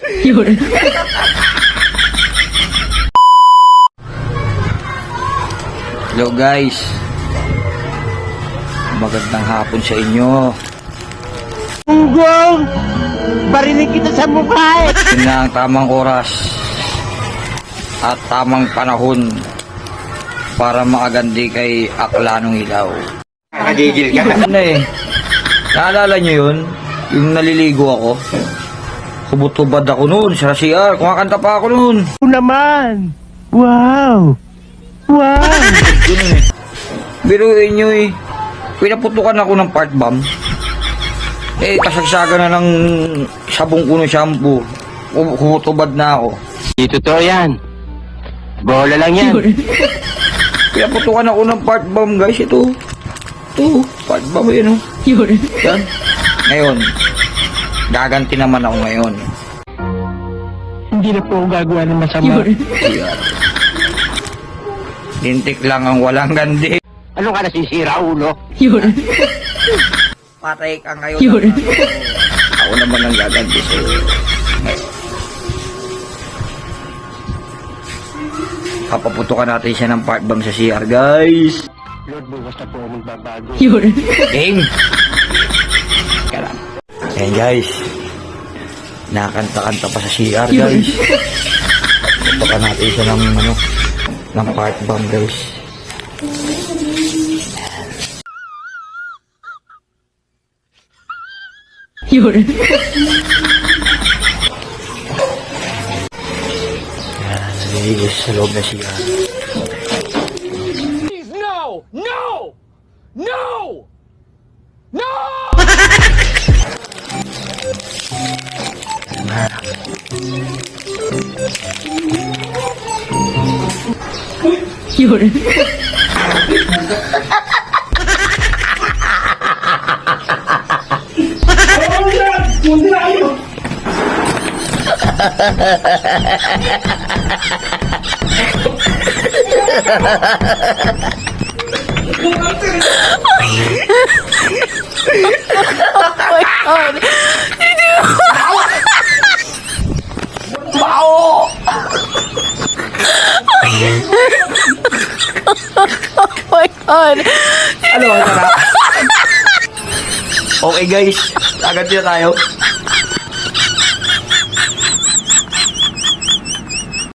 Yun. Hello guys, magandang hapon sa inyo. Gunggong! Barinig kita sa mukha eh! Yun na ang tamang oras at tamang panahon para makagandi kay Aklanong Ilaw. Nakagigil ka na. Ano eh, naalala nyo yun? Yung naliligo ako, hubot-hubad ako noon sa CR, kumakanta pa ako noon. Oo naman! Wow! Wow! Yun eh. Biruin nyo eh, pinaputukan ako ng part bomb. Eh, kasagsaga na ng sabong kuno shampoo. Hubot-hubad na ako. Di totoo yan. Bola lang yan. Yun. Pinaputukan ako ng part bomb guys, ito. Ito, part bomb yun oh. Yun. Yan. Ngayon, gaganti naman ako ngayon. Hindi na po ako gagawa ng masama. Yun. Yan. Lintik lang ang walang gandi. Ano ka nasisira, ulo? Yun. Patay ka ngayon. Yun. Ako naman ang gaganti sa'yo. Ngayon. Papaputukan natin siya ng part bomb sa CR guys. Lord, bukas na po ako magbabago. Yun. Game! Kaya lang. Ayan guys. Nakakanta-kanta pa sa CR guys. Putukan natin siya ng ng part bomb guys. Yun. Ayan, naliligo sa loob na CR. No! No! No! No! Yun. Ano ang sarap? Okay guys, agad na tayo.